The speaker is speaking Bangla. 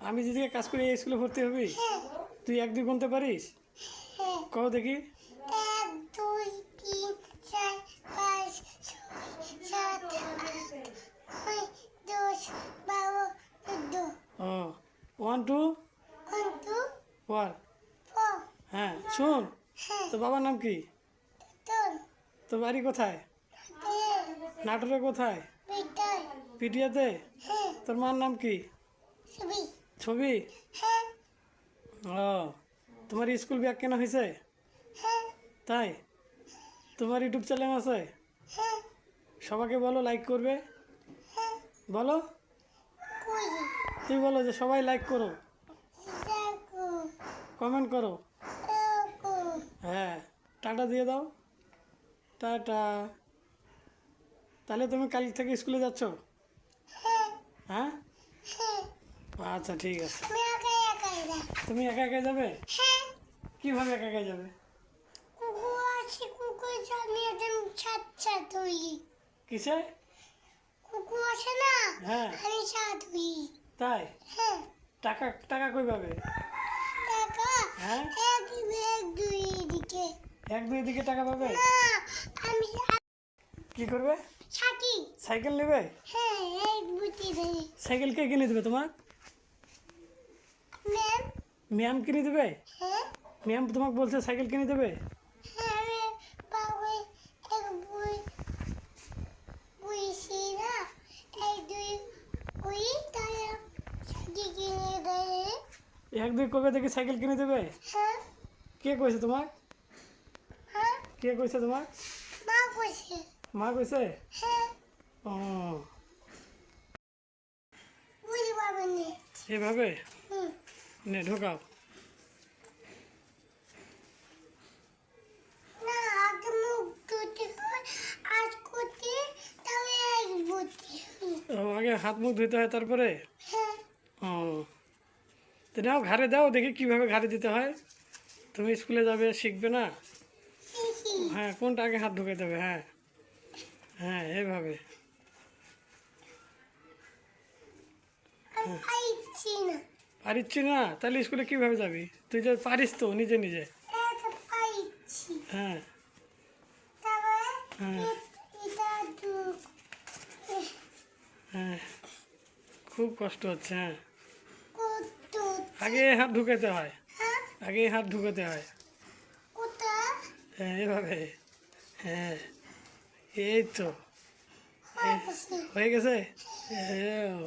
আমি যেদিকে কাজ করি এই স্কুলে ভর্তি হবি? তুই 1 2 গুনতে পারিস? কও দেখি। 1 2 3 4 5 6 7 8 9 10 12 14 ও 1 2 1 2 4 4 হ্যাঁ শুন, তোর বাবার নাম কি? তোর তোর বাড়ি কোথায়? নাটোরে কোথায়? বিটাই পিটিয়াতে? তোর মার নাম কি? ছবি ছবি? ও তোমার স্কুল ব্যাগ কেনা হয়েছে? তাই? তোমার ইউটিউব চ্যানেল আছে? সবাইকে বলো লাইক করবে। বলো, কই তুই বলো যে সবাই লাইক করো, দেখো কমেন্ট করো। দেখো হ্যাঁ, টাটা দিয়ে দাও। টাটা। তাহলে তুমি কাল থেকে স্কুলে যাচ্ছ? হ্যাঁ, আচ্ছা ঠিক আছে। আমি একাই একাই না তুমি একা একা যাবে? কিভাবে একা একা যাবে? কুকু আছে কুকু জানি একদম ছাত হই কিসে? কুকু আছে না হ্যাঁ আমি ছাত হই তাই? টাকা টাকা কই পাবে? টাকা হ্যাঁ, এক দুই দিকে 1 2 দিকে টাকা পাবে? না আমি কি করবে? ছাতি সাইকেল নেবে? এই বুটি দেই সাইকেল কে কিনে দেবে তোমার? ম্যাম ম্যাম কিনে দেবে? হ্যাঁ ম্যাম তোমাকে বলছে সাইকেল কিনে দেবে? আমি পাবে এক বুই সিরা এই দুই বুই তাই ছাতি কিনে দেয় 1 2 কবে থেকে সাইকেল কিনে দেবে? হ্যাঁ কে কইছে তোমার? হ্যাঁ কে কইছে তোমার? মা কইছে মা কইছে? হ্যাঁ ও বুঝি পাবে না এভাবে নে ঢোকাও। না আগে মুখ ধুতে হয় আজ করতে তবে এক বুটি ও আগে হাত মুখ ধুতে হয় তারপরে? হ্যাঁ ও তো নাও ঘাড়ে দাও দেখি কিভাবে ঘাড়ে দিতে হয়। তুমি স্কুলে যাবে শিখবে না? শিশি হ্যাঁ, কোনটা আগে হাত ঢুকে দেবে? হ্যাঁ হ্যাঁ এইভাবে। আমি পাইছি না পারিচ্ছি না? তাহলে স্কুলে কিভাবে যাবি? তুই যে পারিস তো নিজে নিজে। এটা পাইছি হ্যাঁ তবে হ্যাঁ এটা দু হ্যাঁ খুব কষ্ট হচ্ছে। হ্যাঁ, কত আগে হাত ঢুকাতে হয়, হ্যাঁ আগে হাত ঢুকাতে হয়। ওটা হ্যাঁ এভাবে। হ্যাঁ এই তো পাইছি হয়ে গেছে। হ্যাঁ